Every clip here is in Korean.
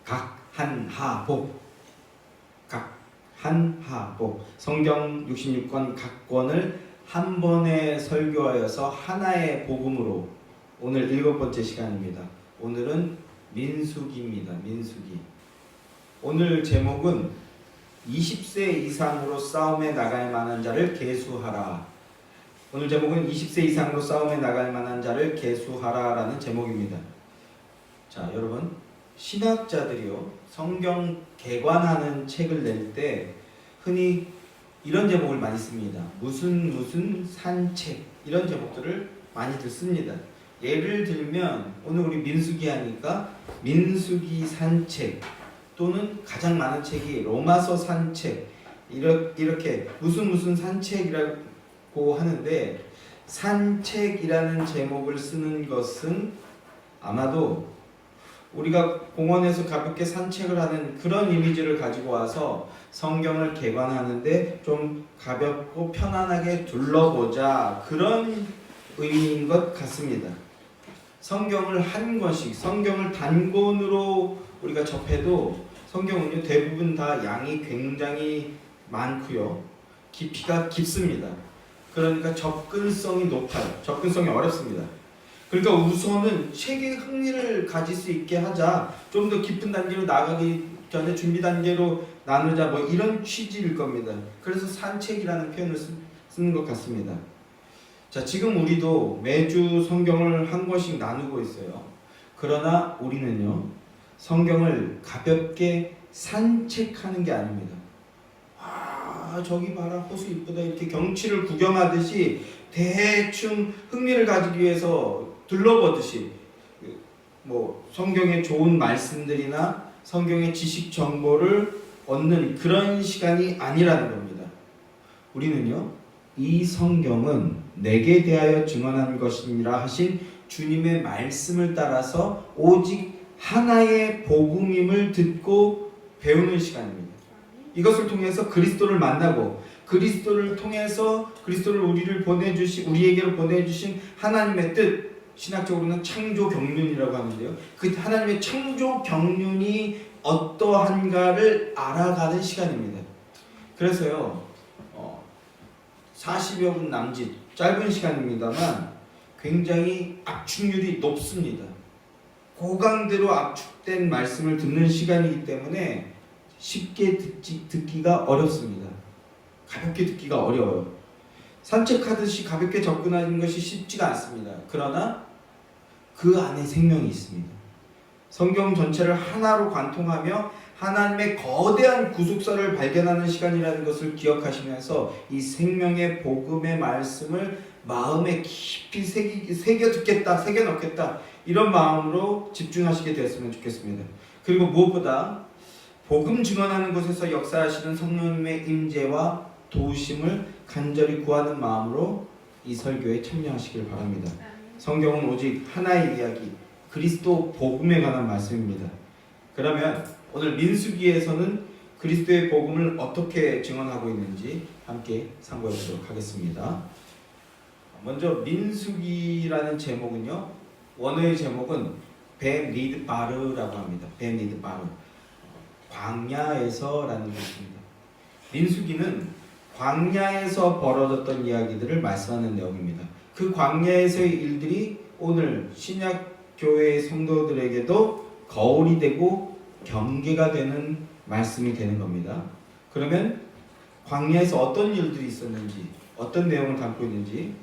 각한하복, 각한하복. 성경 66권 각 권을 한 번에 설교하여서 하나의 복음으로 오늘 7번째 시간입니다. 오늘은 민수기입니다. 민수기. 오늘 제목은 20세 이상으로 싸움에 나갈 만한 자를 계수하라. 오늘 제목은 20세 이상으로 싸움에 나갈 만한 자를 계수하라 라는 제목입니다. 자, 여러분, 신학자들이요, 성경 개관하는 책을 낼 때 흔히 이런 제목을 많이 씁니다. 무슨 산책, 이런 제목들을 많이들 씁니다. 예를 들면 오늘 우리 민수기 하니까 민수기 산책, 또는 가장 많은 책이 로마서 산책, 이렇게 무슨 산책이라고 하는데, 산책이라는 제목을 쓰는 것은 아마도 우리가 공원에서 가볍게 산책을 하는 그런 이미지를 가지고 와서 성경을 개관하는데 좀 가볍고 편안하게 둘러보자, 그런 의미인 것 같습니다. 성경을 한 권씩, 성경을 단권으로 우리가 접해도 성경은요, 대부분 다 양이 굉장히 많고요, 깊이가 깊습니다. 그러니까 접근성이 높아요. 접근성이 어렵습니다. 그러니까 우선은 책에 흥미를 가질 수 있게 하자, 좀 더 깊은 단계로 나가기 전에 준비 단계로 나누자, 뭐 이런 취지일 겁니다. 그래서 산책이라는 표현을 쓰는 것 같습니다. 자, 지금 우리도 매주 성경을 한 권씩 나누고 있어요. 그러나 우리는요, 성경을 가볍게 산책하는 게 아닙니다. 저기 봐라, 호수 이쁘다, 이렇게 경치를 구경하듯이 대충 흥미를 가지기 위해서 둘러보듯이 뭐 성경의 좋은 말씀들이나 성경의 지식 정보를 얻는 그런 시간이 아니라는 겁니다. 우리는요, 이 성경은 내게 대하여 증언한 것이니라 하신 주님의 말씀을 따라서 오직 하나의 복음임을 듣고 배우는 시간입니다. 이것을 통해서 그리스도를 만나고, 그리스도를 통해서 그리스도를 우리에게로 보내주신 하나님의 뜻, 신학적으로는 창조 경륜이라고 하는데요, 그 하나님의 창조 경륜이 어떠한가를 알아가는 시간입니다. 그래서요, 40여 분 남짓, 짧은 시간입니다만 굉장히 압축률이 높습니다. 고강대로 압축된 말씀을 듣는 시간이기 때문에 쉽게 듣기가 어렵습니다. 가볍게 듣기가 어려워요. 산책하듯이 가볍게 접근하는 것이 쉽지가 않습니다. 그러나 그 안에 생명이 있습니다. 성경 전체를 하나로 관통하며 하나님의 거대한 구속사를 발견하는 시간이라는 것을 기억하시면서 이 생명의 복음의 말씀을 마음에 깊이 새겨 듣겠다, 새겨 넣겠다, 이런 마음으로 집중하시게 되었으면 좋겠습니다. 그리고 무엇보다 복음 증언하는 곳에서 역사하시는 성령님의 임재와 도우심을 간절히 구하는 마음으로 이 설교에 참여하시길 바랍니다. 성경은 오직 하나의 이야기, 그리스도 복음에 관한 말씀입니다. 그러면 오늘 민수기에서는 그리스도의 복음을 어떻게 증언하고 있는지 함께 상고해 보도록 하겠습니다. 먼저 민수기라는 제목은요, 원어의 제목은 베미드바르라고 합니다. 베미드바르, 광야에서라는 것입니다. 민수기는 광야에서 벌어졌던 이야기들을 말씀하는 내용입니다. 그 광야에서의 일들이 오늘 신약교회의 성도들에게도 거울이 되고 경계가 되는 말씀이 되는 겁니다. 그러면 광야에서 어떤 일들이 있었는지, 어떤 내용을 담고 있는지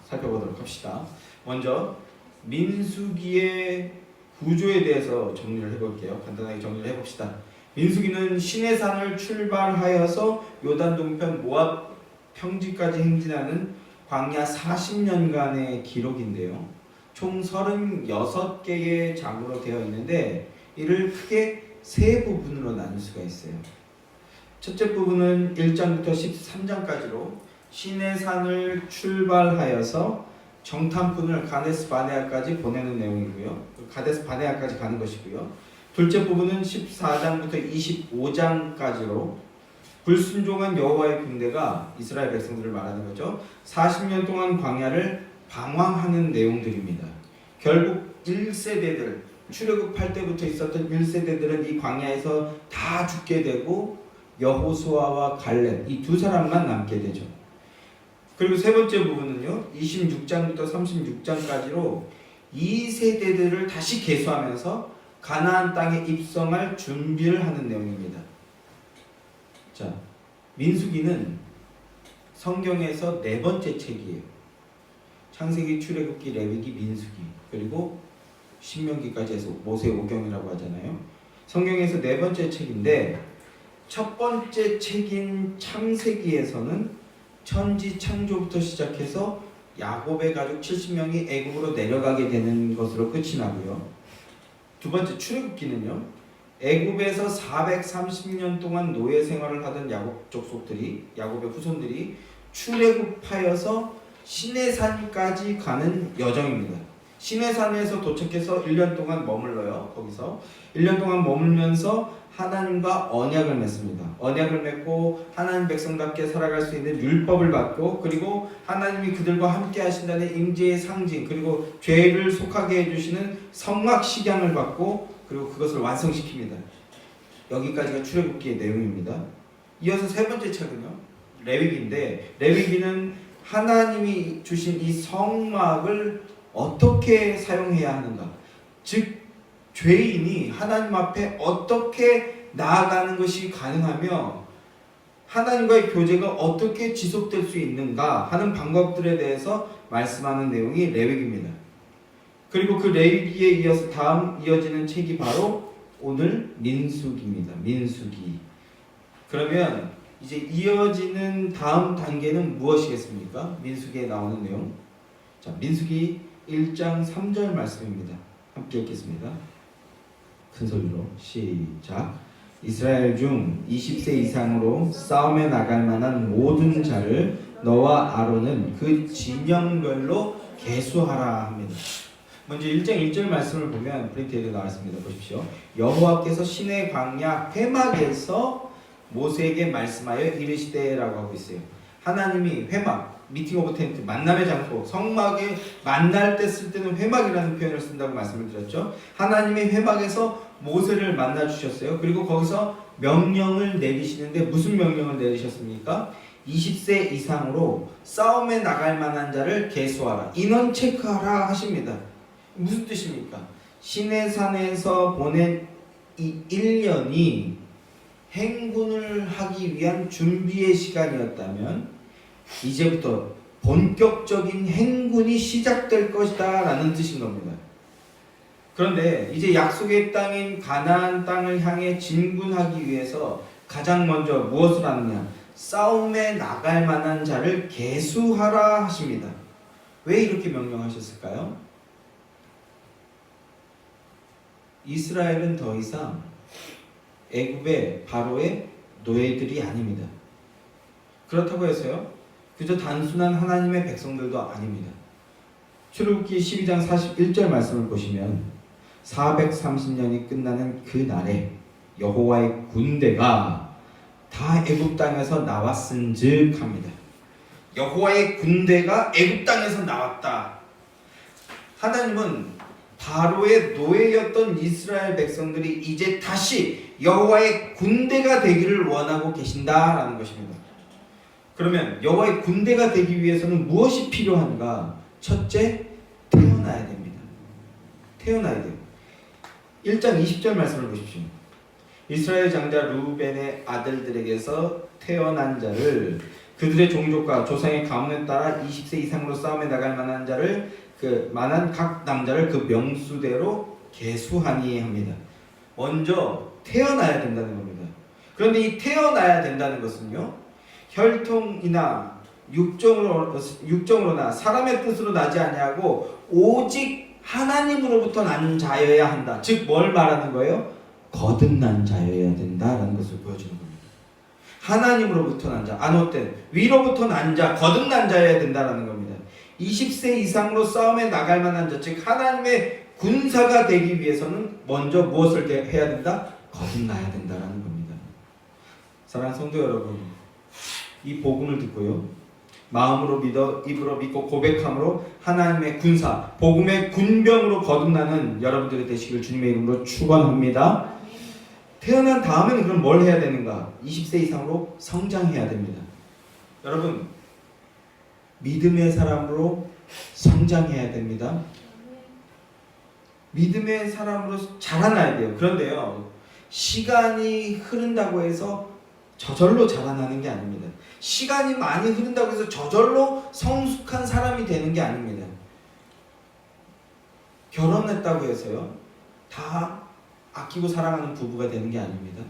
살펴보도록 합시다. 먼저 민수기의 구조에 대해서 정리를 해볼게요. 간단하게 정리를 해봅시다. 민수기는 시내산을 출발하여서 요단 동편 모압 평지까지 행진하는 광야 40년간의 기록인데요, 총 36개의 장으로 되어 있는데 이를 크게 세 부분으로 나눌 수가 있어요. 첫째 부분은 1장부터 13장까지로 시내산을 출발하여서 정탐꾼을 가데스 바네아까지 보내는 내용이고요. 가데스 바네아까지 가는 것이고요. 둘째 부분은 14장부터 25장까지로 불순종한 여호와의 군대가 이스라엘 백성들을 말하는 거죠. 40년 동안 광야를 방황하는 내용들입니다. 결국 1세대들 출애굽할 때부터 있었던 1세대들은 이 광야에서 다 죽게 되고 여호수아와 갈렙 이 두 사람만 남게 되죠. 그리고 세 번째 부분은요. 26장부터 36장까지로 이 세대들을 다시 계수하면서 가나안 땅에 입성할 준비를 하는 내용입니다. 자, 민수기는 성경에서 네 번째 책이에요. 창세기, 출애굽기, 레위기, 민수기, 그리고 신명기까지 해서 모세오경이라고 하잖아요. 성경에서 네 번째 책인데 첫 번째 책인 창세기에서는 천지 창조부터 시작해서 야곱의 가족 70명이 애굽으로 내려가게 되는 것으로 끝이 나고요. 두 번째 출애굽기는요. 애굽에서 430년 동안 노예 생활을 하던 야곱 족속들이, 야곱의 후손들이 출애굽하여서 시내산까지 가는 여정입니다. 시내산에서 도착해서 1년 동안 머물러요. 거기서 1년 동안 머물면서 하나님과 언약을 맺습니다. 언약을 맺고 하나님 백성답게 살아갈 수 있는 율법을 받고, 그리고 하나님이 그들과 함께 하신다는 임재의 상징, 그리고 죄를 속하게 해주시는 성막 식양을 받고, 그리고 그것을 완성시킵니다. 여기까지가 출애굽기의 내용입니다. 이어서 세 번째 책은요, 레위기인데, 레위기는 하나님이 주신 이 성막을 어떻게 사용해야 하는가, 즉 죄인이 하나님 앞에 어떻게 나아가는 것이 가능하며 하나님과의 교제가 어떻게 지속될 수 있는가 하는 방법들에 대해서 말씀하는 내용이 레위기입니다. 그리고 그 레위기에 이어서 다음 이어지는 책이 바로 오늘 민수기입니다. 민수기. 그러면 이제 이어지는 다음 단계는 무엇이겠습니까? 민수기에 나오는 내용. 자, 민수기 1장 3절 말씀입니다. 함께 읽겠습니다. 큰 소리로 시작. 이스라엘 중 20세 이상으로 싸움에 나갈 만한 모든 자를 너와 아론은 그 진영별로 계수하라 합니다. 먼저 1장 1절 말씀을 보면 프린트에 나와 있습니다. 보십시오. 여호와께서 시내 광야 회막에서 모세에게 말씀하여 이르시되라고 하고 있어요. 하나님이 회막, 미팅 오브 텐트, 만남의 장소, 성막에 만날 때 쓸 때는 회막이라는 표현을 쓴다고 말씀을 드렸죠. 하나님의 회막에서 모세를 만나 주셨어요. 그리고 거기서 명령을 내리시는데 무슨 명령을 내리셨습니까? 20세 이상으로 싸움에 나갈 만한 자를 계수하라, 인원 체크하라 하십니다. 무슨 뜻입니까? 시내산에서 보낸 이 1년이 행군을 하기 위한 준비의 시간이었다면 이제부터 본격적인 행군이 시작될 것이다 라는 뜻인 겁니다. 그런데 이제 약속의 땅인 가나안 땅을 향해 진군하기 위해서 가장 먼저 무엇을 하느냐? 싸움에 나갈 만한 자를 계수하라 하십니다. 왜 이렇게 명령하셨을까요? 이스라엘은 더 이상 애굽의 바로의 노예들이 아닙니다. 그렇다고 해서요, 그저 단순한 하나님의 백성들도 아닙니다. 출애굽기 12장 41절 말씀을 보시면 430년이 끝나는 그 날에 여호와의 군대가 다 애굽 땅에서 나왔은즉 합니다. 여호와의 군대가 애굽 땅에서 나왔다. 하나님은 바로의 노예였던 이스라엘 백성들이 이제 다시 여호와의 군대가 되기를 원하고 계신다라는 것입니다. 그러면 여호와의 군대가 되기 위해서는 무엇이 필요한가? 첫째, 태어나야 됩니다. 태어나야 돼요. 1장 20절 말씀을 보십시오. 이스라엘 장자 르우벤의 아들들에게서 태어난 자를 그들의 종족과 조상의 가문에 따라 20세 이상으로 싸움에 나갈 만한 자를 만한 각 남자를 그 명수대로 계수하니 합니다. 먼저 태어나야 된다는 겁니다. 그런데 이 태어나야 된다는 것은요, 혈통이나 육정으로나 사람의 뜻으로 나지 아니하고 오직 하나님으로부터 난 자여야 한다. 즉 뭘 말하는 거예요? 거듭난 자여야 된다라는 것을 보여주는 겁니다. 하나님으로부터 난 자, 아노텐, 위로부터 난 자, 거듭난 자여야 된다라는 겁니다. 20세 이상으로 싸움에 나갈 만한 자, 즉 하나님의 군사가 되기 위해서는 먼저 무엇을 해야 된다? 거듭나야 된다라는 겁니다. 사랑하는 성도 여러분, 이 복음을 듣고요, 마음으로 믿어 입으로 믿고 고백함으로 하나님의 군사, 복음의 군병으로 거듭나는 여러분들이 되시길 주님의 이름으로 축원합니다. 태어난 다음에는 그럼 뭘 해야 되는가? 20세 이상으로 성장해야 됩니다. 여러분, 믿음의 사람으로 성장해야 됩니다. 믿음의 사람으로 자라나야 돼요. 그런데요, 시간이 흐른다고 해서 저절로 자라나는 게 아닙니다. 시간이 많이 흐른다고 해서 저절로 성숙한 사람이 되는 게 아닙니다. 결혼했다고 해서요, 다 아끼고 사랑하는 부부가 되는 게 아닙니다.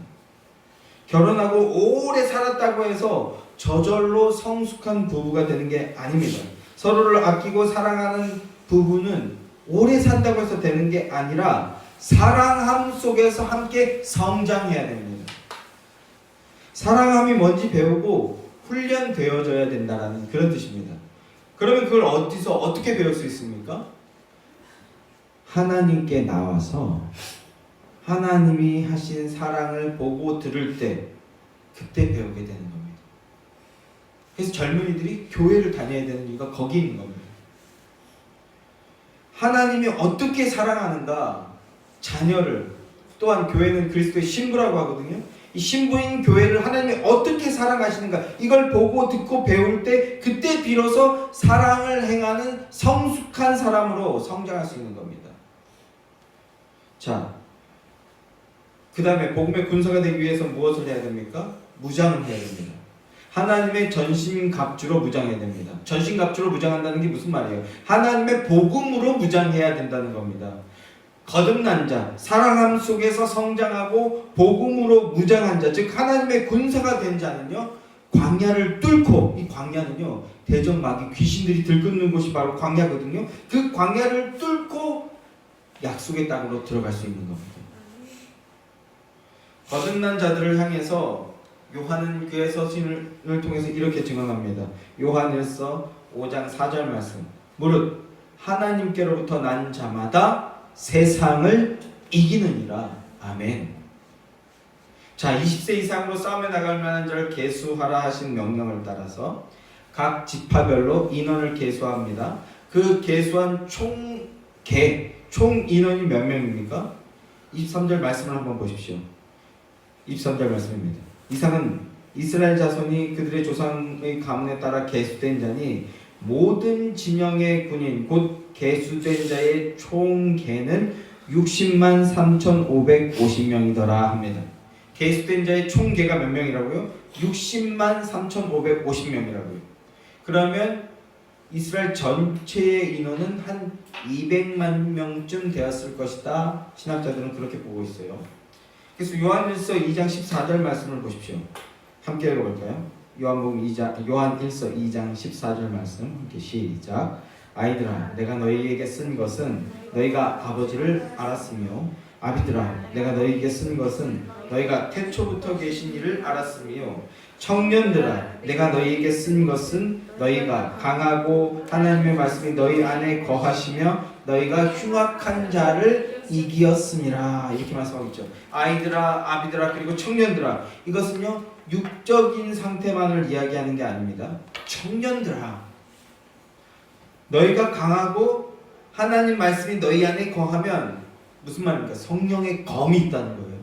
결혼하고 오래 살았다고 해서 저절로 성숙한 부부가 되는 게 아닙니다. 서로를 아끼고 사랑하는 부부는 오래 산다고 해서 되는 게 아니라 사랑함 속에서 함께 성장해야 됩니다. 사랑함이 뭔지 배우고 훈련되어져야 된다라는 그런 뜻입니다. 그러면 그걸 어디서 어떻게 배울 수 있습니까? 하나님께 나와서 하나님이 하신 사랑을 보고 들을 때 그때 배우게 되는 겁니다. 그래서 젊은이들이 교회를 다녀야 되는 이유가 거기 있는 겁니다. 하나님이 어떻게 사랑하는가, 자녀를, 또한 교회는 그리스도의 신부라고 하거든요. 이 신부인 교회를 하나님이 어떻게 사랑하시는가, 이걸 보고 듣고 배울 때 그때 비로소 사랑을 행하는 성숙한 사람으로 성장할 수 있는 겁니다. 자, 그 다음에 복음의 군사가 되기 위해서 무엇을 해야 됩니까? 무장을 해야 됩니다. 하나님의 전신갑주로 무장해야 됩니다. 전신갑주로 무장한다는 게 무슨 말이에요? 하나님의 복음으로 무장해야 된다는 겁니다. 거듭난 자, 사랑함 속에서 성장하고 복음으로 무장한 자, 즉 하나님의 군사가 된 자는요, 광야를 뚫고, 이 광야는요, 대적 마귀 귀신들이 들끓는 곳이 바로 광야거든요. 그 광야를 뚫고 약속의 땅으로 들어갈 수 있는 겁니다. 거듭난 자들을 향해서 요한은 그의 서신을 통해서 이렇게 증언합니다. 요한일서 5장 4절 말씀. 무릇 하나님께로부터 난 자마다 세상을 이기느니라. 아멘. 자, 20세 이상으로 싸움에 나갈 만한 자를 계수하라 하신 명령을 따라서 각 지파별로 인원을 계수합니다. 그 계수한 총 인원이 몇 명입니까? 23절 말씀을 한번 보십시오. 23절 말씀입니다. 이상은 이스라엘 자손이 그들의 조상의 가문에 따라 계수된 자니 모든 진영의 군인 곧 계수된 자의 총 계는 60만 3,550명이더라 합니다. 계수된 자의 총 계가 몇 명이라고요? 60만 3,550명이라고요. 그러면 이스라엘 전체의 인원은 한 200만 명쯤 되었을 것이다. 신학자들은 그렇게 보고 있어요. 그래서 요한일서 2장 14절 말씀을 보십시오. 함께 읽어볼까요? 요한일서 2장 14절 말씀 함께 시작. 아이들아, 내가 너희에게 쓴 것은 너희가 아버지를 알았으며, 아비들아, 내가 너희에게 쓴 것은 너희가 태초부터 계신 이를 알았으며, 청년들아, 내가 너희에게 쓴 것은 너희가 강하고 하나님의 말씀이 너희 안에 거하시며 너희가 흉악한 자를 이기었음이라. 이렇게 말씀하고 있죠. 아이들아, 아비들아, 그리고 청년들아. 이것은요, 육적인 상태만을 이야기하는 게 아닙니다. 청년들아, 너희가 강하고 하나님 말씀이 너희 안에 거하면 무슨 말입니까? 성령의 검이 있다는 거예요.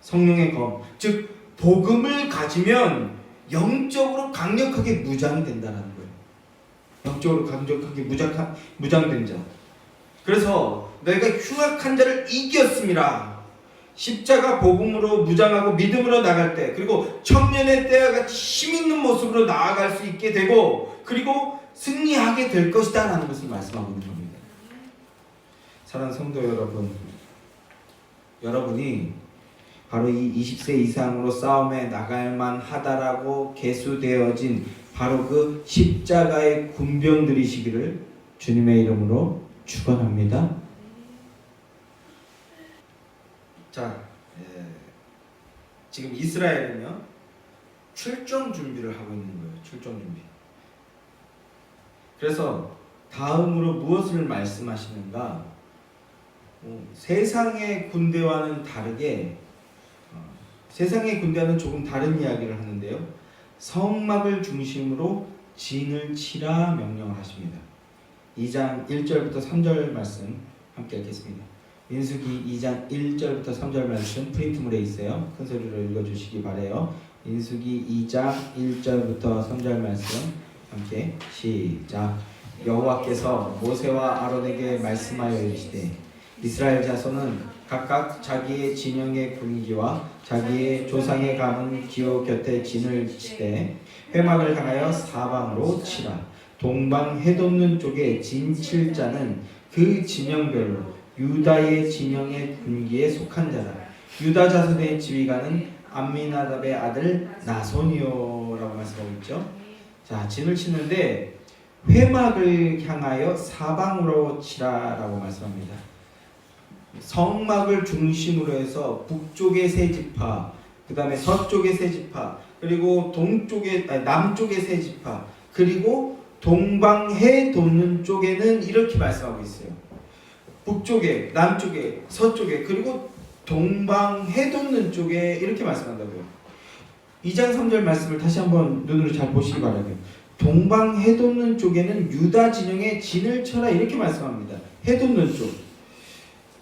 성령의 검, 즉 복음을 가지면 영적으로 강력하게 무장이 된다는 거예요. 영적으로 강력하게 무장된 자. 그래서 너희가 흉악한 자를 이겼음이라. 십자가 복음으로 무장하고 믿음으로 나갈 때, 그리고 청년의 때와 같이 힘있는 모습으로 나아갈 수 있게 되고, 그리고 승리하게 될 것이다 라는 것을 말씀하고 있는 겁니다. 사랑하는 성도 여러분, 여러분이 바로 이 20세 이상으로 싸움에 나갈만 하다라고 계수되어진 바로 그 십자가의 군병들이시기를 주님의 이름으로 축원합니다. 자, 지금 이스라엘은요, 출정 준비를 하고 있는 거예요. 출정 준비. 그래서 다음으로 무엇을 말씀하시는가? 세상의 군대와는 다르게, 세상의 군대와는 조금 다른 이야기를 하는데요. 성막을 중심으로 진을 치라 명령을 하십니다. 2장 1절부터 3절 말씀 함께 읽겠습니다. 민수기 2장 1절부터 3절 말씀 프린트물에 있어요. 큰 소리로 읽어주시기 바래요. 민수기 2장 1절부터 3절 말씀 함께 시작. 여호와께서 모세와 아론에게 말씀하여 이르시되 이스라엘 자손은 각각 자기의 진영의 군기와 자기의 조상의 가문 기호 곁에 진을 치되 회막을 향하여 사방으로 치라. 동방 해돋는 쪽에 진 칠 자는 그 진영별로 유다의 진영의 군기에 속한 자라. 유다 자손의 지휘관은 암미나답의 아들 나손이요라고 말씀하고 있죠. 자, 진을 치는데 회막을 향하여 사방으로 치라라고 말씀합니다. 성막을 중심으로 해서 북쪽의 세 지파, 그 다음에 서쪽의 세 지파, 그리고 남쪽의 세 지파, 그리고 동방해 돋는 쪽에는 이렇게 말씀하고 있어요. 북쪽에, 남쪽에, 서쪽에, 그리고 동방해 돋는 쪽에 이렇게 말씀한다고요. 2장 3절 말씀을 다시 한번 눈으로 잘 보시기 바랍니다. 동방해 돋는 쪽에는 유다 진영의 진을 쳐라 이렇게 말씀합니다. 해 돋는 쪽.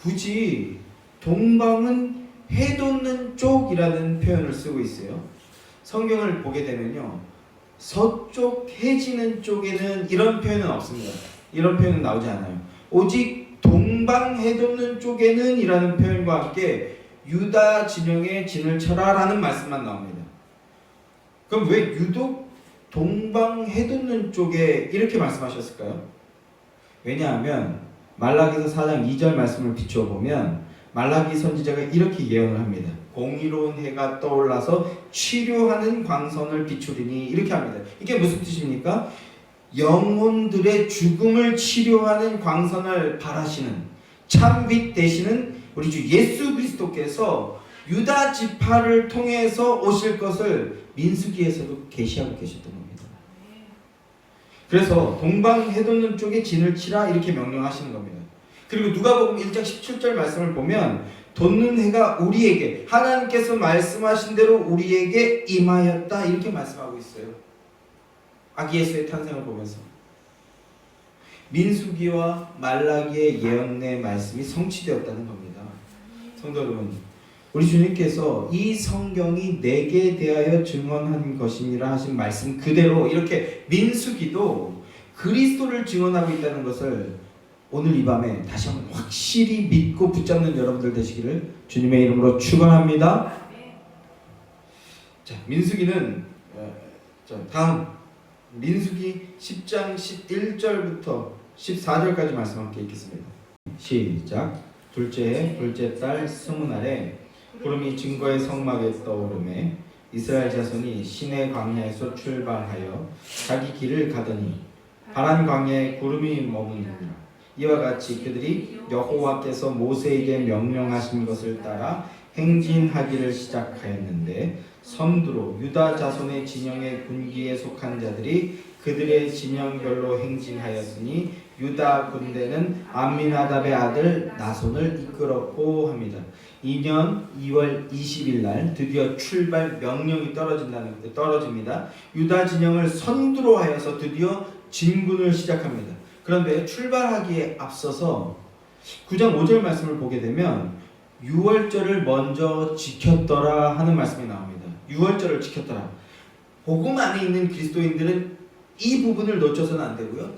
굳이 동방은 해 돋는 쪽이라는 표현을 쓰고 있어요. 성경을 보게 되면요, 서쪽 해 지는 쪽에는 이런 표현은 없습니다. 이런 표현은 나오지 않아요. 오직 동방 해 돋는 쪽에는 이라는 표현과 함께 유다 진영의 진을 쳐라 라는 말씀만 나옵니다. 그럼 왜 유독 동방 해 돋는 쪽에 이렇게 말씀하셨을까요? 왜냐하면 말라기서 4장 2절 말씀을 비추어 보면 말라기 선지자가 이렇게 예언을 합니다. 공의로운 해가 떠올라서 치료하는 광선을 비추리니 이렇게 합니다. 이게 무슨 뜻입니까? 영혼들의 죽음을 치료하는 광선을 발하시는 참빛 되시는 우리 주 예수 그리스도께서 유다 지파를 통해서 오실 것을 민수기에서도 계시하고 계셨던 겁니다. 그래서 동방 해돋는 쪽에 진을 치라 이렇게 명령하시는 겁니다. 그리고 누가복음 1장 17절 말씀을 보면 돋는 해가 우리에게 하나님께서 말씀하신 대로 우리에게 임하였다 이렇게 말씀하고 있어요. 아기 예수의 탄생을 보면서 민수기와 말라기의 예언의 말씀이 성취되었다는 겁니다. 성도 여러분, 우리 주님께서 이 성경이 내게 대하여 증언한 것이니라 하신 말씀 그대로 이렇게 민수기도 그리스도를 증언하고 있다는 것을 오늘 이 밤에 다시 한번 확실히 믿고 붙잡는 여러분들 되시기를 주님의 이름으로 축원합니다. 자, 민수기는 다음 민수기 10장 11절부터 14절까지 말씀 함께 읽겠습니다. 시작. 둘째 달 스무 날에 구름이 증거의 성막에 떠오르매 이스라엘 자손이 시내 광야에서 출발하여 자기 길을 가더니 파란 광야에 구름이 머무니라. 이와 같이 그들이 여호와께서 모세에게 명령하신 것을 따라 행진하기를 시작하였는데 선두로 유다 자손의 진영의 군기에 속한 자들이 그들의 진영별로 행진하였으니 유다 군대는 암미나답의 아들 나손을 이끌었고 합니다. 2년 2월 20일 날 드디어 출발 명령이 떨어집니다. 유다 진영을 선두로 하여서 드디어 진군을 시작합니다. 그런데 출발하기에 앞서서 9장 5절 말씀을 보게 되면 유월절을 먼저 지켰더라 하는 말씀이 나옵니다. 유월절을 지켰더라. 복음 안에 있는 그리스도인들은 이 부분을 놓쳐서는 안 되고요.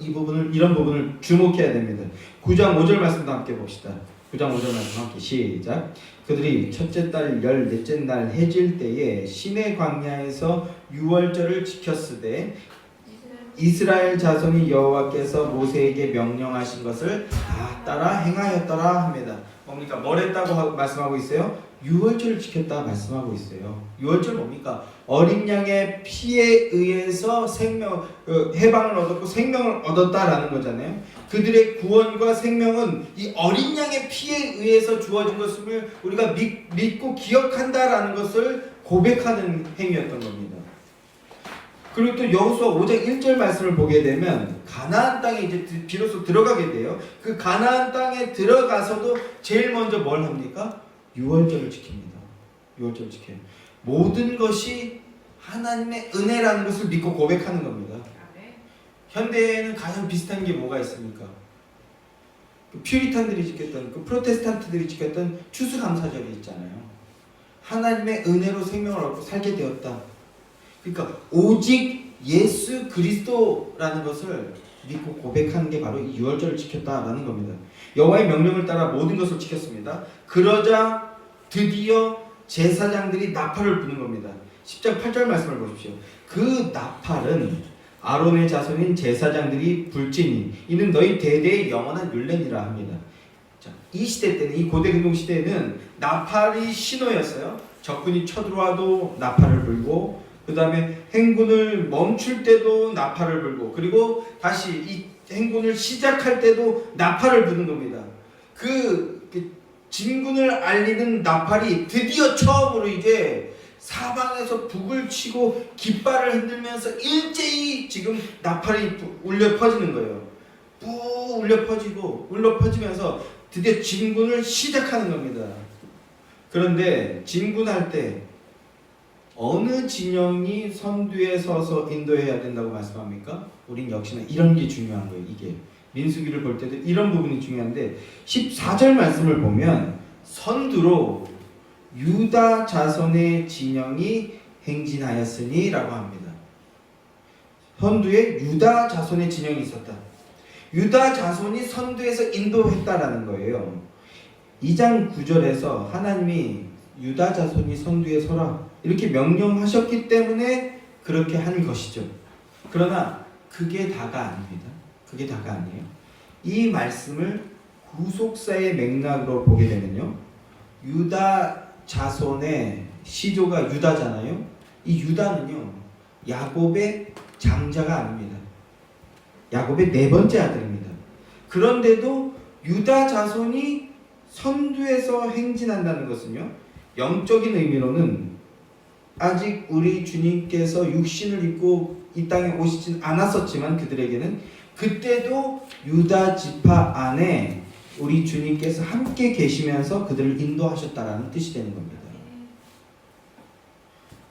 이런 부분을 주목해야 됩니다. 9장 5절 말씀도 함께 봅시다. 9장 5절 말씀 함께 시작. 그들이 첫째 달 14째 날 해질 때에 시내 광야에서 유월절을 지켰으되 이스라엘 자손이 여호와께서 모세에게 명령하신 것을 다 따라 행하였더라 합니다. 뭡니까? 뭘 했다고 말씀하고 있어요? 유월절을 지켰다 말씀하고 있어요. 유월절 뭡니까? 어린 양의 피에 의해서 해방을 얻었고 생명을 얻었다라는 거잖아요. 그들의 구원과 생명은 이 어린 양의 피에 의해서 주어진 것을 우리가 믿고 기억한다라는 것을 고백하는 행위였던 겁니다. 그리고 또 여호수아 5장 1절 말씀을 보게 되면 가나안 땅에 이제 비로소 들어가게 돼요. 그 가나안 땅에 들어가서도 제일 먼저 뭘 합니까? 유월절을 지킵니다. 유월절을 지켜요. 모든 것이 하나님의 은혜라는 것을 믿고 고백하는 겁니다. 현대에는 가장 비슷한 게 뭐가 있습니까? 그 퓨리탄들이 지켰던, 그 프로테스탄트들이 지켰던 추수감사절이 있잖아요. 하나님의 은혜로 생명을 얻고 살게 되었다. 그러니까 오직 예수 그리스도라는 것을 믿고 고백하는 게 바로 이 유월절을 지켰다라는 겁니다. 여호와의 명령을 따라 모든 것을 지켰습니다. 그러자 드디어 제사장들이 나팔을 부는 겁니다. 10장 8절 말씀을 보십시오. 그 나팔은 아론의 자손인 제사장들이 불지니 이는 너희 대대의 영원한 율례니라 합니다. 자, 이 시대 때는, 이 고대 근동 시대에는 나팔이 신호였어요. 적군이 쳐들어와도 나팔을 불고, 그 다음에 행군을 멈출 때도 나팔을 불고, 그리고 다시 이 행군을 시작할 때도 나팔을 부는 겁니다. 그 진군을 알리는 나팔이 드디어 처음으로 이제 사방에서 북을 치고 깃발을 흔들면서 일제히 지금 나팔이 울려 퍼지는 거예요. 푹 울려 퍼지면서 드디어 진군을 시작하는 겁니다. 그런데 진군할 때 어느 진영이 선두에 서서 인도해야 된다고 말씀합니까? 우린 역시나 이런 게 중요한 거예요. 이게 민수기를 볼 때도 이런 부분이 중요한데 14절 말씀을 보면 선두로 유다 자손의 진영이 행진하였으니 라고 합니다. 선두에 유다 자손의 진영이 있었다. 유다 자손이 선두에서 인도했다라는 거예요. 2장 9절에서 하나님이 유다 자손이 선두에 서라 이렇게 명령하셨기 때문에 그렇게 한 것이죠. 그러나 그게 다가 아닙니다. 그게 다가 아니에요. 이 말씀을 구속사의 맥락으로 보게 되면요, 유다 자손의 시조가 유다잖아요. 이 유다는요, 야곱의 장자가 아닙니다. 야곱의 네 번째 아들입니다. 그런데도 유다 자손이 선두에서 행진한다는 것은요, 영적인 의미로는 아직 우리 주님께서 육신을 입고 이 땅에 오시진 않았었지만 그들에게는 그때도 유다 지파 안에 우리 주님께서 함께 계시면서 그들을 인도하셨다라는 뜻이 되는 겁니다.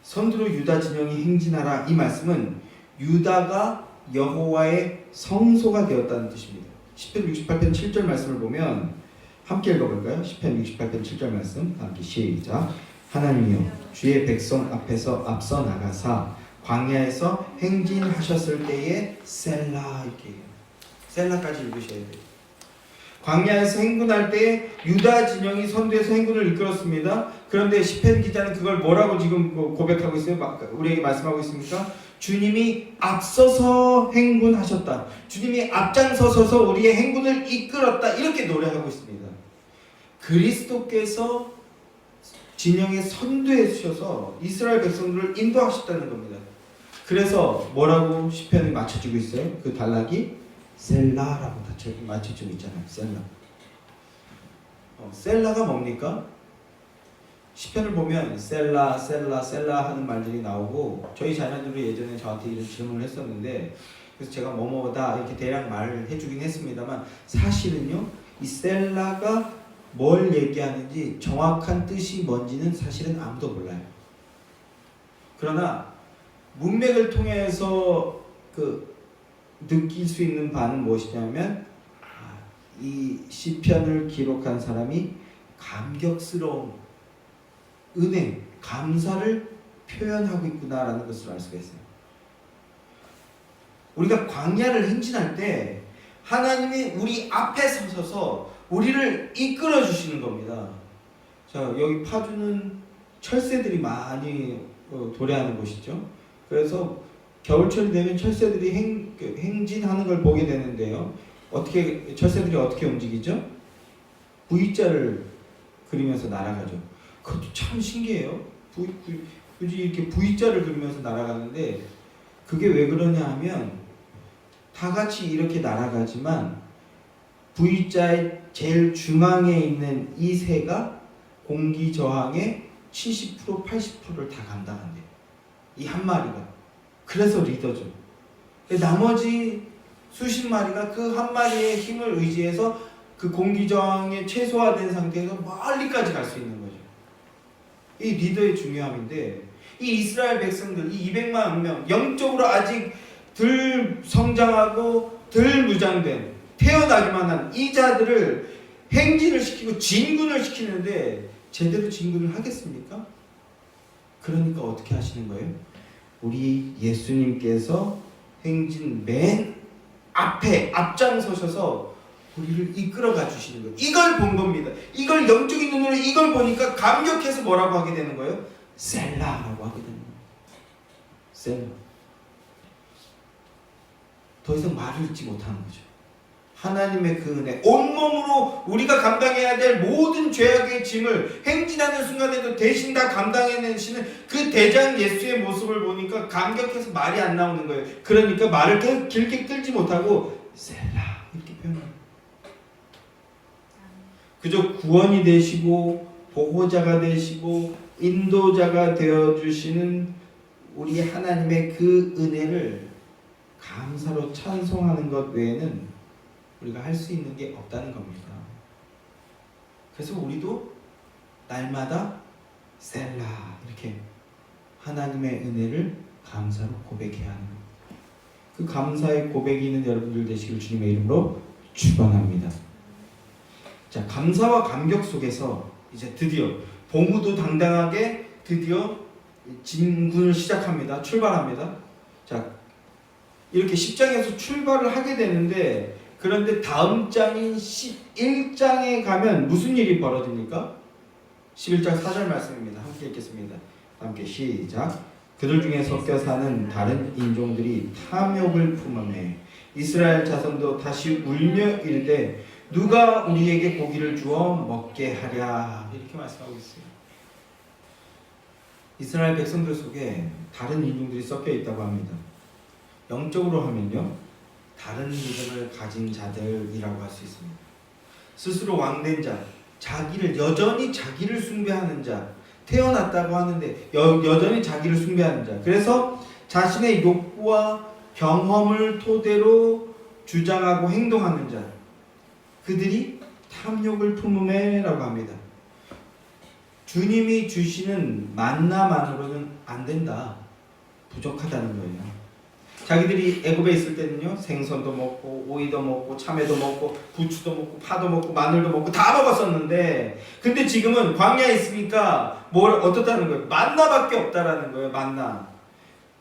선두로 유다 진영이 행진하라, 이 말씀은 유다가 여호와의 성소가 되었다는 뜻입니다. 시편 68편 7절 말씀을 보면 함께 읽어볼까요? 시편 68편 7절 말씀 함께 시작. 하나님이여 주의 백성 앞에서 앞서 나가사 광야에서 행진하셨을 때에 셀라, 이렇게 셀라까지 읽으셔야 돼요. 광야에서 행군할 때 유다 진영이 선두에서 행군을 이끌었습니다. 그런데 시편 기자는 그걸 뭐라고 지금 고백하고 있어요? 우리에게 말씀하고 있습니까? 주님이 앞서서 행군하셨다. 주님이 앞장서서 우리의 행군을 이끌었다. 이렇게 노래하고 있습니다. 그리스도께서 진영의 선두에 서셔서 이스라엘 백성들을 인도하셨다는 겁니다. 그래서 뭐라고 시편이 맞춰주고 있어요? 그 단락이 셀라라고 맞춰주고 있잖아요. 셀라. 셀라가 뭡니까? 시편을 보면 셀라 하는 말들이 나오고, 저희 자녀들이 예전에 저한테 이런 질문을 했었는데, 그래서 제가 뭐뭐다 이렇게 대략 말을 해주긴 했습니다만, 사실은요, 이 셀라가 뭘 얘기하는지 정확한 뜻이 뭔지는 사실은 아무도 몰라요. 그러나 문맥을 통해서 느낄 수 있는 바는 무엇이냐면, 이 시편을 기록한 사람이 감격스러운 은혜, 감사를 표현하고 있구나라는 것을 알 수가 있어요. 우리가 광야를 행진할 때 하나님이 우리 앞에 서셔서 우리를 이끌어 주시는 겁니다. 자, 여기 파주는 철새들이 많이 도래하는 곳이죠. 그래서 겨울철이 되면 철새들이 행진하는 걸 보게 되는데요. 철새들이 어떻게 움직이죠? V자를 그리면서 날아가죠. 그것도 참 신기해요. 굳이 이렇게 V자를 그리면서 날아가는데, 그게 왜 그러냐 하면 다 같이 이렇게 날아가지만 V자의 제일 중앙에 있는 이 새가 공기 저항의 70% 80%를 다 감당한대요. 이 한 마리가. 그래서 리더죠. 나머지 수십 마리가 그 한 마리의 힘을 의지해서 그 공기 저항이 최소화된 상태에서 멀리까지 갈 수 있는 거죠. 이 리더의 중요함인데, 이 이스라엘 백성들, 이 200만 명, 영적으로 아직 덜 성장하고 덜 무장된 태어나기만 한 이 자들을 행진을 시키고 진군을 시키는데 제대로 진군을 하겠습니까? 그러니까 어떻게 하시는 거예요? 우리 예수님께서 행진 맨 앞에 앞장서셔서 우리를 이끌어가 주시는 거예요. 이걸 본 겁니다. 이걸 영적인 눈으로 이걸 보니까 감격해서 뭐라고 하게 되는 거예요? 셀라라고 하게 되는 거예요. 셀라. 더 이상 말을 잇지 못하는 거죠. 하나님의 그 은혜, 온몸으로 우리가 감당해야 될 모든 죄악의 짐을 행진하는 순간에도 대신 다 감당해내시는 그 대장 예수의 모습을 보니까 감격해서 말이 안 나오는 거예요. 그러니까 말을 길게 끌지 못하고 셀라 이렇게 표현합니다. 그저 구원이 되시고 보호자가 되시고 인도자가 되어주시는 우리 하나님의 그 은혜를 감사로 찬송하는 것 외에는 우리가 할 수 있는 게 없다는 겁니다. 그래서 우리도 날마다 셀라 이렇게 하나님의 은혜를 감사로 고백해야 하는 겁니다. 그 감사의 고백이 있는 여러분들 되시길 주님의 이름으로 축원합니다. 자, 감사와 감격 속에서 이제 드디어 보무도 당당하게 드디어 진군을 시작합니다. 출발합니다. 자, 이렇게 10장에서 출발을 하게 되는데 그런데 다음 장인 11장에 가면 무슨 일이 벌어집니까? 11장 4절 말씀입니다. 함께 읽겠습니다. 함께 시작. 그들 중에 섞여 사는 다른 인종들이 탐욕을 품으매 이스라엘 자손도 다시 울며 이르되 누가 우리에게 고기를 주어 먹게 하랴. 이렇게 말씀하고 있어요. 이스라엘 백성들 속에 다른 인종들이 섞여 있다고 합니다. 영적으로 하면요, 다른 믿음을 가진 자들이라고 할 수 있습니다. 스스로 왕된 자, 여전히 자기를 숭배하는 자, 태어났다고 하는데 여전히 자기를 숭배하는 자, 그래서 자신의 욕구와 경험을 토대로 주장하고 행동하는 자, 그들이 탐욕을 품음에라고 합니다. 주님이 주시는 만나만으로는 안 된다, 부족하다는 거예요. 자기들이 애굽에 있을 때는요, 생선도 먹고 오이도 먹고 참외도 먹고 부추도 먹고 파도 먹고 마늘도 먹고 다 먹었었는데, 근데 지금은 광야에 있으니까 어떻다는 거예요? 만나밖에 없다라는 거예요. 만나.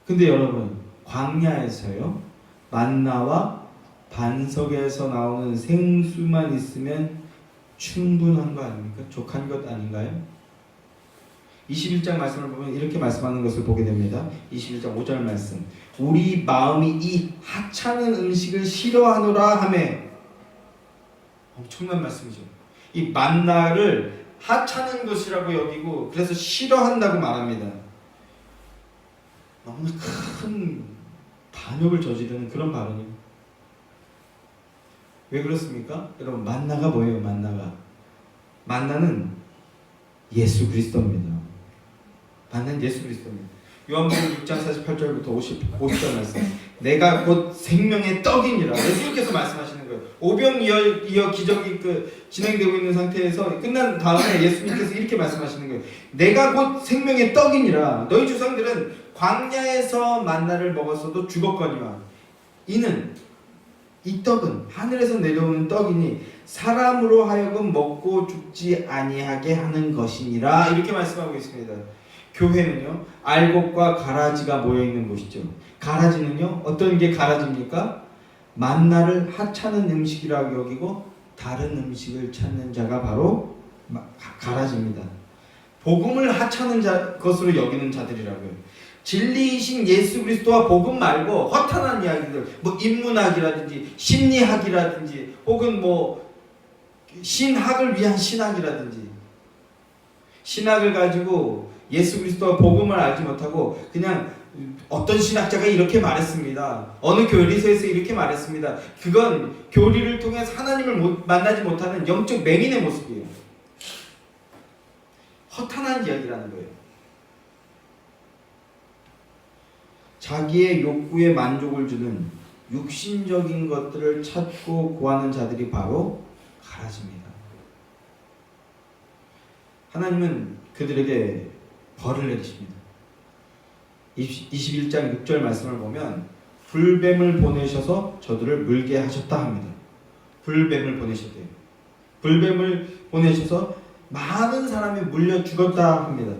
근데 여러분, 광야에서요, 만나와 반석에서 나오는 생수만 있으면 충분한 거 아닙니까? 족한 것 아닌가요? 21장 말씀을 보면 이렇게 말씀하는 것을 보게 됩니다. 21장 5절 말씀. 우리 마음이 이 하찮은 음식을 싫어하노라 하매. 엄청난 말씀이죠. 이 만나를 하찮은 것이라고 여기고 그래서 싫어한다고 말합니다. 너무나 큰 반역을 저지르는 그런 발언이에요. 왜 그렇습니까? 여러분, 만나가 뭐예요? 만나는 예수 그리스도입니다. 만난 예수 그리스도입니다. 요한복음 6장 48절부터 50절 말씀. 내가 곧 생명의 떡이니라. 예수님께서 말씀하시는 거예요. 오병이어 기적이 진행되고 있는 상태에서 끝난 다음에 예수님께서 이렇게 말씀하시는 거예요. 내가 곧 생명의 떡이니라. 너희 조상들은 광야에서 만나를 먹었어도 죽었거니와 이는 이 떡은 하늘에서 내려오는 떡이니 사람으로 하여금 먹고 죽지 아니하게 하는 것이니라. 이렇게 말씀하고 있습니다. 교회는요, 알곡과 가라지가 모여있는 곳이죠. 가라지는요, 어떤 게 가라지입니까? 만나를 하찮은 음식이라고 여기고 다른 음식을 찾는 자가 바로 가라지입니다. 복음을 하찮은 것으로 여기는 자들이라고요. 진리이신 예수 그리스도와 복음 말고 허탄한 이야기들, 인문학이라든지 심리학이라든지 혹은 신학을 위한 신학이라든지, 신학을 가지고 예수 그리스도와 복음을 알지 못하고 그냥 어떤 신학자가 이렇게 말했습니다, 어느 교리서에서 이렇게 말했습니다, 그건 교리를 통해서 하나님을 만나지 못하는 영적 맹인의 모습이에요. 허탄한 이야기라는 거예요. 자기의 욕구에 만족을 주는 육신적인 것들을 찾고 구하는 자들이 바로 가라지입니다. 하나님은 그들에게 벌을 내리십니다. 21장 6절 말씀을 보면 불뱀을 보내셔서 저들을 물게 하셨다 합니다. 불뱀을 보내셨대요. 불뱀을 보내셔서 많은 사람이 물려 죽었다 합니다.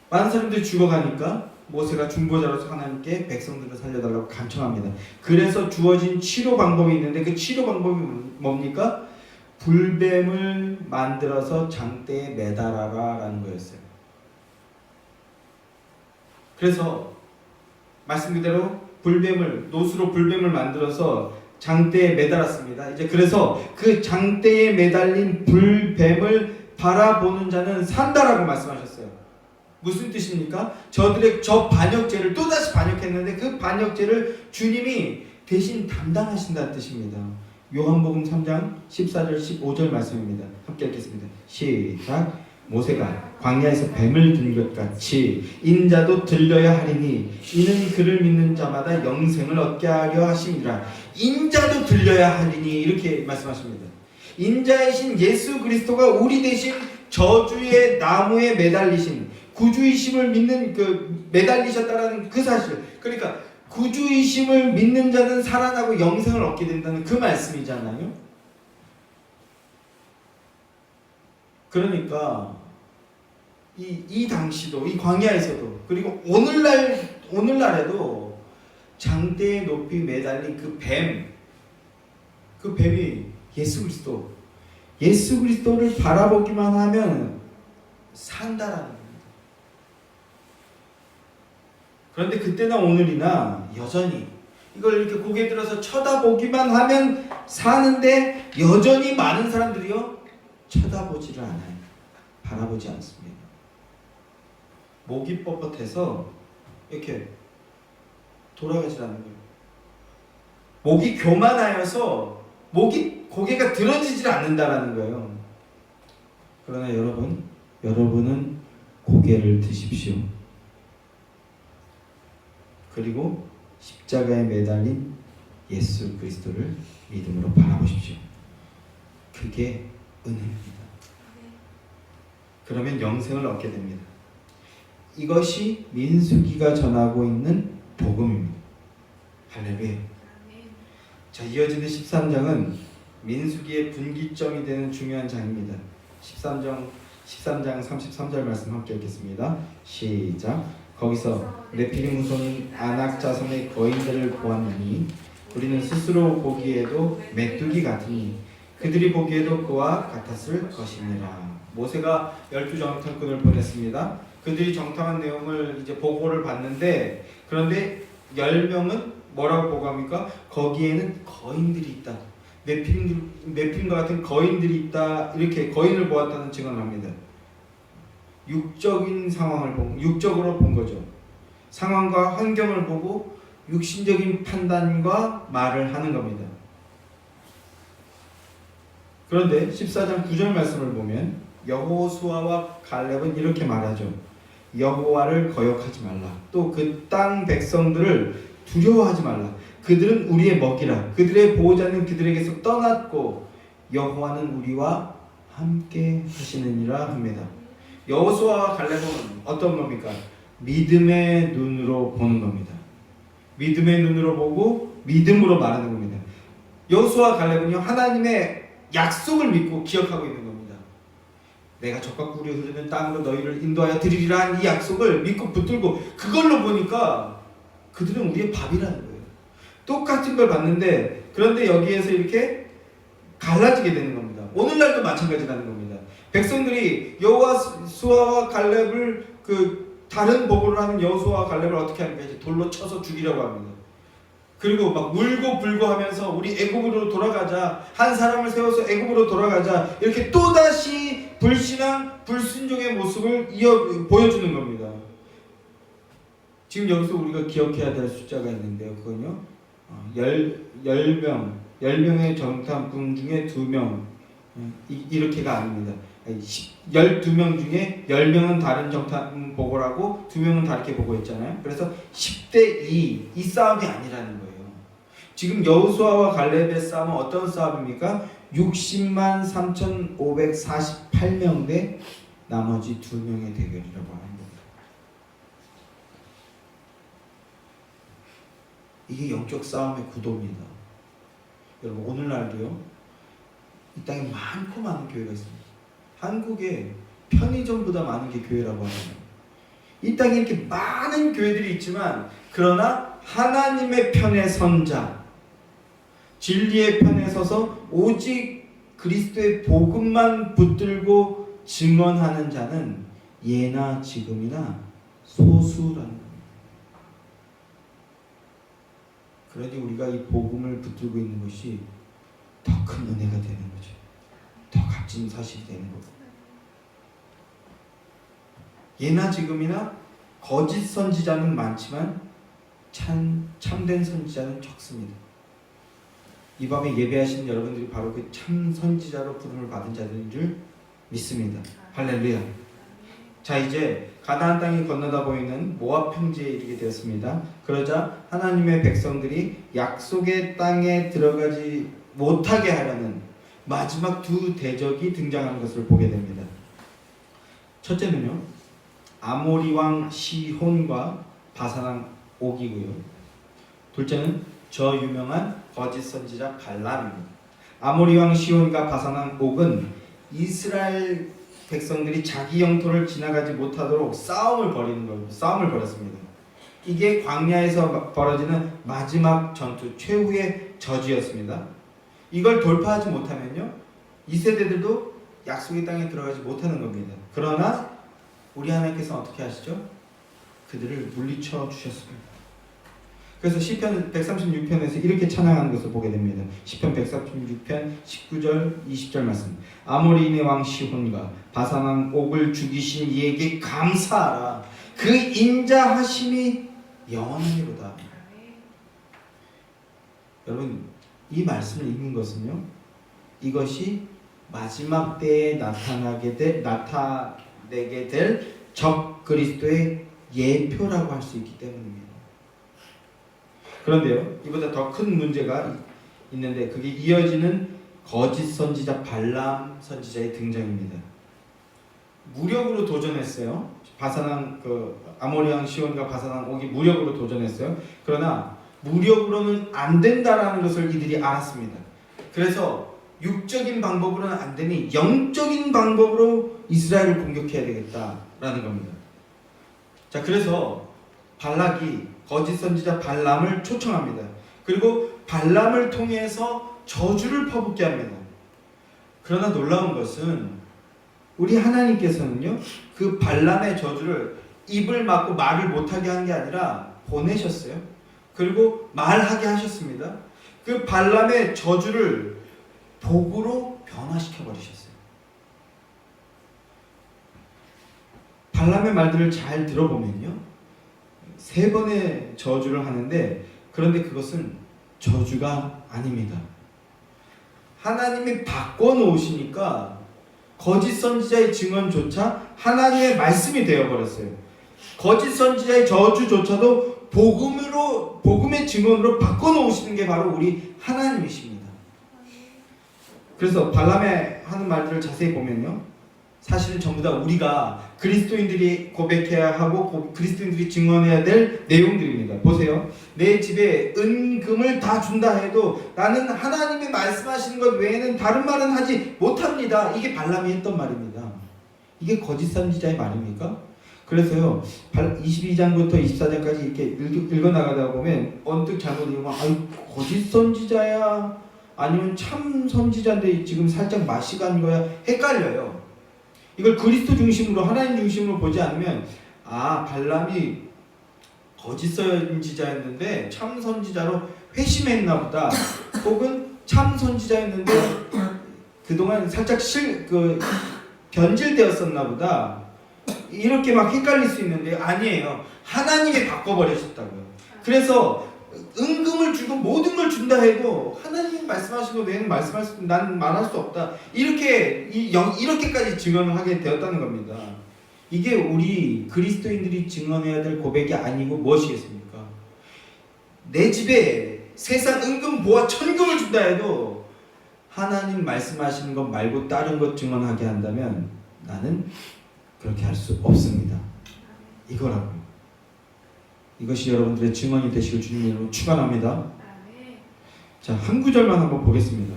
많은 사람들이 죽어가니까 모세가 중보자로서 하나님께 백성들을 살려달라고 간청합니다. 그래서 주어진 치료 방법이 있는데 그 치료 방법이 뭡니까? 불뱀을 만들어서 장대에 매달아라 라는 거였어요. 그래서 말씀 그대로 노수로 불뱀을 만들어서 장대에 매달았습니다. 이제 그래서 그 장대에 매달린 불뱀을 바라보는 자는 산다라고 말씀하셨어요. 무슨 뜻입니까? 저들의 저 반역죄를 또다시 반역했는데 그 반역죄를 주님이 대신 담당하신다는 뜻입니다. 요한복음 3장 14절 15절 말씀입니다. 함께 읽겠습니다. 시작. 모세가 광야에서 뱀을 든 것 같이 인자도 들려야 하리니 이는 그를 믿는 자마다 영생을 얻게 하려 하심이라. 인자도 들려야 하리니 이렇게 말씀하십니다. 인자이신 예수 그리스도가 우리 대신 저주의 나무에 매달리신 구주이심을 믿는 매달리셨다라는 그 사실. 그러니까 구주이심을 믿는 자는 살아나고 영생을 얻게 된다는 그 말씀이잖아요. 그러니까 이 당시도 이 광야에서도 그리고 오늘날에도 장대에 높이 매달린 그 뱀이 예수 그리스도를 바라보기만 하면 산다라는 겁니다. 그런데 그때나 오늘이나 여전히 이걸 이렇게 고개 들어서 쳐다보기만 하면 사는데 여전히 많은 사람들이요 쳐다보지를 않아요. 바라보지 않습니다. 목이 뻣뻣해서 이렇게 돌아가지 않는 거예요. 목이 교만하여서 고개가 들어지질 않는다라는 거예요. 그러나 여러분은 고개를 드십시오. 그리고 십자가에 매달린 예수 그리스도를 믿음으로 바라보십시오. 그게 은혜입니다. 그러면 영생을 얻게 됩니다. 이것이 민수기가 전하고 있는 복음입니다. 할렐루야. 자, 이어지는 13장은 민수기의 분기점이 되는 중요한 장입니다. 13장 33절 말씀 함께 읽겠습니다. 시작. 거기서 네피림 후손인 아낙 자손의 거인들을 보았느니 우리는 스스로 보기에도 메뚜기 같으니 그들이 보기에도 그와 같았을 것이니라. 모세가 12정탐꾼을 보냈습니다. 그들이 정탐한 내용을 이제 보고를 받는데 그런데 10명은 뭐라고 보고합니까? 거기에는 거인들이 있다. 네피림과 같은 거인들이 있다. 이렇게 거인을 보았다는 증언을 합니다. 육적으로 본 거죠. 상황과 환경을 보고 육신적인 판단과 말을 하는 겁니다. 그런데 14장 9절 말씀을 보면 여호수아와 갈렙은 이렇게 말하죠. 여호와를 거역하지 말라. 또 그 땅 백성들을 두려워하지 말라. 그들은 우리의 먹이라. 그들의 보호자는 그들에게서 떠났고 여호와는 우리와 함께 하시느니라 합니다. 여호수아와 갈렙은 어떤 겁니까? 믿음의 눈으로 보는 겁니다. 믿음의 눈으로 보고 믿음으로 말하는 겁니다. 여호수아와 갈렙은요 하나님의 약속을 믿고 기억하고 있는 겁니다. 내가 적과 꿀이 흐르는 땅으로 너희를 인도하여 드리리라 한 이 약속을 믿고 붙들고 그걸로 보니까 그들은 우리의 밥이라는 거예요. 똑같은 걸 봤는데 그런데 여기에서 이렇게 갈라지게 되는 겁니다. 오늘날도 마찬가지라는 겁니다. 백성들이 여호수아와 갈렙을 다른 보고를 하는 여호수아와 갈렙을 어떻게 합니까? 이제 돌로 쳐서 죽이려고 합니다. 그리고 막 울고 불고 하면서 우리 애굽으로 돌아가자, 한 사람을 세워서 애굽으로 돌아가자, 이렇게 또다시 불신앙, 불순종의 모습을 보여주는 겁니다. 지금 여기서 우리가 기억해야 될 숫자가 있는데요. 그건요 10명의 정탐꾼 중에 2명 이렇게가 아닙니다. 12명 중에 10명은 다른 정탐 보고를 하고 2명은 다르게 보고했잖아요. 그래서 10대 2 이 싸움이 아니라는 거예요. 지금 여호수아와 갈렙의 싸움은 어떤 싸움입니까? 60만 3,548명 대 나머지 2명의 대결이라고 하는 겁니다. 이게 영적 싸움의 구도입니다. 여러분 오늘날도요 이 땅에 많고 많은 교회가 있습니다. 한국에 편의점보다 많은 게 교회라고 하잖아요. 이 땅에 이렇게 많은 교회들이 있지만 그러나 하나님의 편에 선 자, 진리의 편에 서서 오직 그리스도의 복음만 붙들고 증언하는 자는 예나 지금이나 소수라는 겁니다. 그러니 우리가 이 복음을 붙들고 있는 것이 더 큰 은혜가 되는 거죠. 더 값진 사실이 되는 거고. 예나 지금이나 거짓 선지자는 많지만 참된 선지자는 적습니다. 이 밤에 예배하시는 여러분들이 바로 그 참 선지자로 부름을 받은 자들인 줄 믿습니다. 할렐루야. 자, 이제 가나안 땅이 건너다 보이는 모압 평지에 이르게 되었습니다. 그러자 하나님의 백성들이 약속의 땅에 들어가지 못하게 하려는 마지막 두 대적이 등장하는 것을 보게 됩니다. 첫째는요, 아모리 왕 시혼과 바산 왕 옥이고요. 둘째는 저 유명한 거짓 선지자 발람입니다. 아모리 왕 시혼과 바산 왕 옥은 이스라엘 백성들이 자기 영토를 지나가지 못하도록 싸움을 벌였습니다. 이게 광야에서 벌어지는 마지막 전투 최후의 저주였습니다. 이걸 돌파하지 못하면요, 이 세대들도 약속의 땅에 들어가지 못하는 겁니다. 그러나 우리 하나님께서 어떻게 하시죠? 그들을 물리쳐 주셨습니다. 그래서 시편 136편에서 이렇게 찬양하는 것을 보게 됩니다. 시편 136편 19절 20절 말씀. 아모리인의 왕 시혼과 바산 왕 옥을 죽이신 이에게 감사하라. 그 인자하심이 영원하리로다. 여러분, 이 말씀을 읽는 것은요, 이것이 마지막 때에 나타내게 될 적 그리스도의 예표라고 할 수 있기 때문입니다. 그런데요, 이보다 더 큰 문제가 있는데 그게 이어지는 거짓 선지자 발람 선지자의 등장입니다. 무력으로 도전했어요. 바산왕 아모리 왕 시온과 바산왕 옥이 무력으로 도전했어요. 그러나 무력으로는 안 된다라는 것을 이들이 알았습니다. 그래서 육적인 방법으로는 안 되니 영적인 방법으로 이스라엘을 공격해야 되겠다라는 겁니다. 자, 그래서 발락이 거짓 선지자 발람을 초청합니다. 그리고 발람을 통해서 저주를 퍼붓게 합니다. 그러나 놀라운 것은 우리 하나님께서는요, 그 발람의 저주를 입을 막고 말을 못하게 한 게 아니라 보내셨어요. 그리고 말하게 하셨습니다. 그 발람의 저주를 복으로 변화시켜 버리셨어요. 발람의 말들을 잘 들어보면요, 3번의 저주를 하는데, 그런데 그것은 저주가 아닙니다. 하나님이 바꿔놓으시니까 거짓 선지자의 증언조차 하나님의 말씀이 되어버렸어요. 거짓 선지자의 저주조차도 복음의 증언으로 바꿔놓으시는 게 바로 우리 하나님이십니다. 그래서 발람의 하는 말들을 자세히 보면요, 사실은 전부 다 우리가 그리스도인들이 고백해야 하고 그리스도인들이 증언해야 될 내용들입니다. 보세요. 내 집에 은금을 다 준다 해도 나는 하나님이 말씀하시는 것 외에는 다른 말은 하지 못합니다. 이게 발람이 했던 말입니다. 이게 거짓 선지자의 말입니까? 그래서요, 22장부터 24장까지 이렇게 읽어나가다 보면 언뜻 잘못 읽으면 거짓 선지자야? 아니면 참 선지자인데 지금 살짝 맛이 간 거야? 헷갈려요. 이걸 그리스도 중심으로, 하나님 중심으로 보지 않으면 발람이 거짓 선지자였는데 참 선지자로 회심했나 보다, 혹은 참 선지자였는데 그동안 살짝 변질되었었나 보다, 이렇게 막 헷갈릴 수 있는데 아니에요. 하나님이 바꿔버리셨다고요. 그래서 은금을 주고 모든 걸 준다 해도 하나님이 말씀하신 것 외에는 난 말할 수 없다, 이렇게까지 증언을 하게 되었다는 겁니다. 이게 우리 그리스도인들이 증언해야 될 고백이 아니고 무엇이겠습니까? 내 집에 세상 은금 보화 천금을 준다 해도 하나님 말씀하시는 것 말고 다른 것 증언하게 한다면 나는 그렇게 할 수 없습니다. 이거라고요. 이것이 여러분들의 증언이 되시길 주님의 이름으로 축원합니다. 자, 한 구절만 한번 보겠습니다.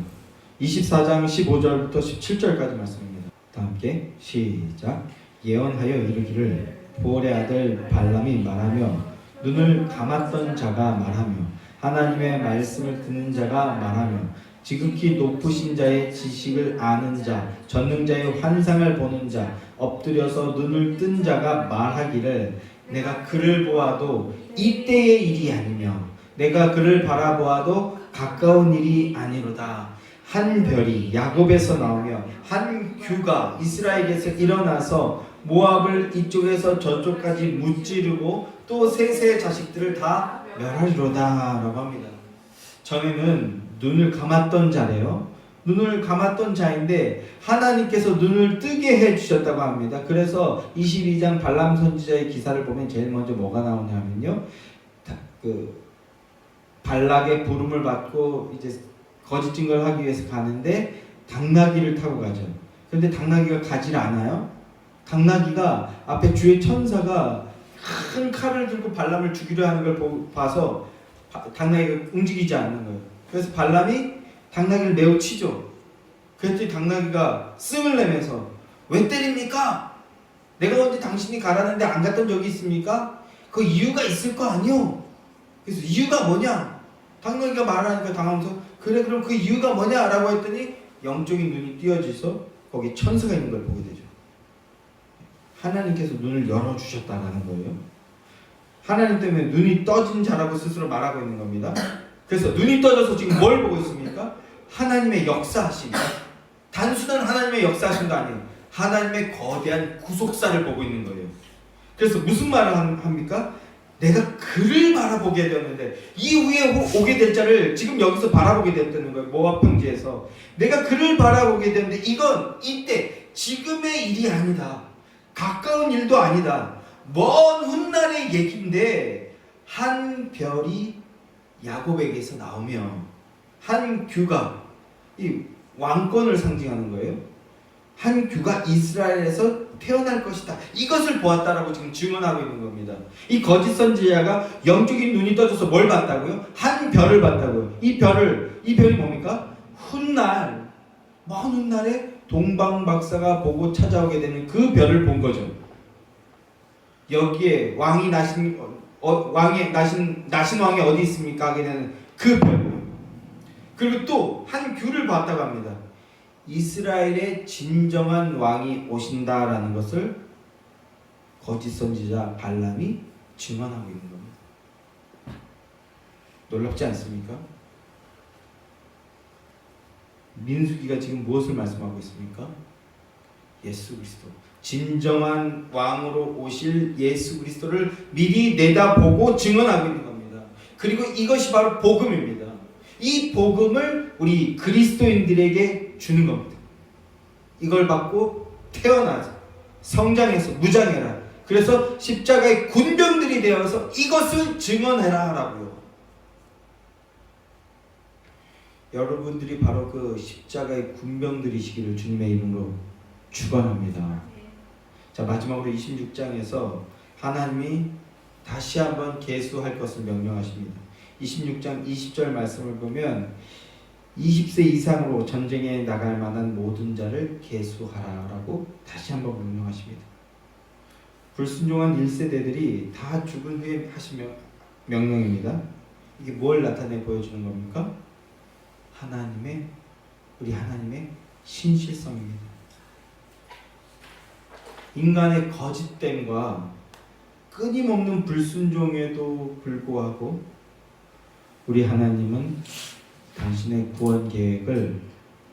24장 15절부터 17절까지 말씀입니다. 다 함께 시작. 예언하여 이르기를 보올의 아들 발람이 말하며 눈을 감았던 자가 말하며 하나님의 말씀을 듣는 자가 말하며 지극히 높으신 자의 지식을 아는 자 전능자의 환상을 보는 자 엎드려서 눈을 뜬 자가 말하기를 내가 그를 보아도 이때의 일이 아니며 내가 그를 바라보아도 가까운 일이 아니로다. 한 별이 야곱에서 나오며 한 규가 이스라엘에서 일어나서 모압을 이쪽에서 저쪽까지 무찌르고 또 셋의 자식들을 다 멸하리로다 라고 합니다. 전에는 눈을 감았던 자래요. 눈을 감았던 자인데 하나님께서 눈을 뜨게 해주셨다고 합니다. 그래서 22장 발람 선지자의 기사를 보면 제일 먼저 뭐가 나오냐면요, 발락의 부름을 받고 이제 거짓 증거를 하기 위해서 가는데 당나귀를 타고 가죠. 그런데 당나귀가 가지 않아요. 당나귀가 앞에 주의 천사가 큰 칼을 들고 발람을 죽이려 하는 걸 봐서 당나귀가 움직이지 않는 거예요. 그래서 발람이 당나귀를 매우 치죠. 그랬더니 당나귀가 씀을 내면서 왜 때립니까? 내가 언제 당신이 가라는데 안 갔던 적이 있습니까? 그 이유가 있을 거 아니요. 그래서 이유가 뭐냐? 당나귀가 말하니까 당하면서 그래 그럼 그 이유가 뭐냐? 라고 했더니 영적인 눈이 띄어져서 거기 천사가 있는 걸 보게 되죠. 하나님께서 눈을 열어주셨다라는 거예요. 하나님 때문에 눈이 떠진 자라고 스스로 말하고 있는 겁니다. 그래서 눈이 떠져서 지금 뭘 보고 있습니까? 하나님의 역사하심. 단순한 하나님의 역사하심도 아니에요. 하나님의 거대한 구속사를 보고 있는 거예요. 그래서 무슨 말을 합니까? 내가 그를 바라보게 되었는데 이후에 오게 될 자를 지금 여기서 바라보게 됐다는 거예요. 모압 평지에서 내가 그를 바라보게 되었는데 이건 이때 지금의 일이 아니다. 가까운 일도 아니다. 먼 훗날의 얘기인데 한 별이 야곱에게서 나오며 한 규가 이 왕권을 상징하는 거예요. 한 규가 이스라엘에서 태어날 것이다. 이것을 보았다라고 지금 증언하고 있는 겁니다. 이 거짓 선지자가 영적인 눈이 떠져서 뭘 봤다고요? 한 별을 봤다고요. 이 별이 뭡니까? 훗날, 먼 훗날에 동방박사가 보고 찾아오게 되는 그 별을 본 거죠. 여기에 나신 왕이 어디 있습니까? 하게 되는 그 별. 그리고 또 한 규를 봤다고 합니다. 이스라엘의 진정한 왕이 오신다라는 것을 거짓 선지자 발람이 증언하고 있는 겁니다. 놀랍지 않습니까? 민수기가 지금 무엇을 말씀하고 있습니까? 예수 그리스도. 진정한 왕으로 오실 예수 그리스도를 미리 내다보고 증언하고 있는 겁니다. 그리고 이것이 바로 복음입니다. 이 복음을 우리 그리스도인들에게 주는 겁니다. 이걸 받고 태어나서 성장해서 무장해라. 그래서 십자가의 군병들이 되어서 이것을 증언해라 라고요. 여러분들이 바로 그 십자가의 군병들이시기를 주님의 이름으로 축원합니다. 자, 마지막으로 26장에서 하나님이 다시 한번 계수할 것을 명령하십니다. 26장 20절 말씀을 보면 20세 이상으로 전쟁에 나갈 만한 모든 자를 계수하라라고 다시 한번 명령하십니다. 불순종한 1세대들이 다 죽은 후에 하시며 명령입니다. 이게 뭘 나타내 보여주는 겁니까? 우리 하나님의 신실성입니다. 인간의 거짓됨과 끊임없는 불순종에도 불구하고 우리 하나님은 당신의 구원 계획을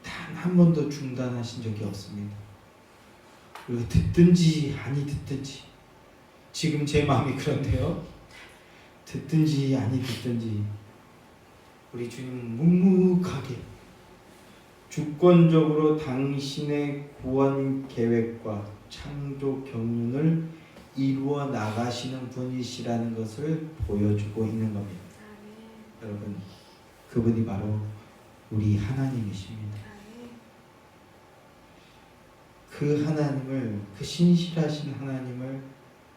단 한 번도 중단하신 적이 없습니다. 그리고 듣든지 아니 듣든지 지금 제 마음이 그런데요. 듣든지 아니 듣든지 우리 주님은 묵묵하게 주권적으로 당신의 구원 계획과 창조 경륜을 이루어 나가시는 분이시라는 것을 보여주고 있는 겁니다. 여러분, 그분이 바로 우리 하나님이십니다. 그 하나님을, 그 신실하신 하나님을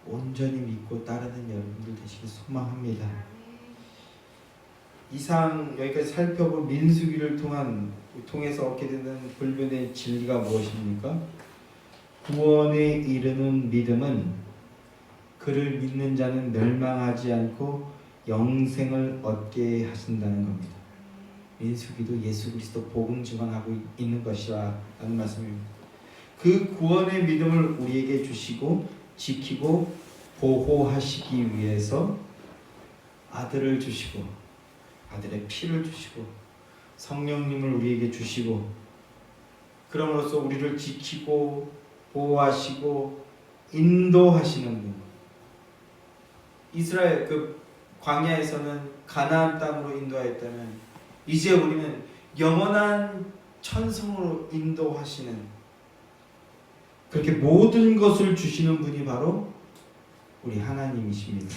온전히 믿고 따르는 여러분들 되시길 소망합니다. 이상 여기까지 살펴본 민수기를 통해서 얻게 되는 불변의 진리가 무엇입니까? 구원에 이르는 믿음은 그를 믿는 자는 멸망하지 않고 영생을 얻게 하신다는 겁니다. 민수기도 예수 그리스도 복음 증언하고 있는 것이라는 말씀입니다. 그 구원의 믿음을 우리에게 주시고 지키고 보호하시기 위해서 아들을 주시고 아들의 피를 주시고 성령님을 우리에게 주시고 그럼으로써 우리를 지키고 보호하시고 인도하시는 분. 이스라엘 그 광야에서는 가나안 땅으로 인도하였다면 이제 우리는 영원한 천성으로 인도하시는, 그렇게 모든 것을 주시는 분이 바로 우리 하나님이십니다.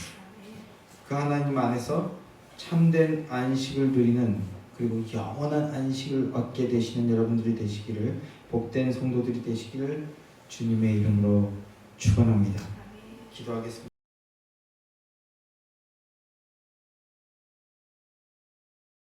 그 하나님 안에서 참된 안식을 누리는, 그리고 영원한 안식을 얻게 되시는 여러분들이 되시기를, 복된 성도들이 되시기를 주님의 이름으로 축원합니다. 기도하겠습니다.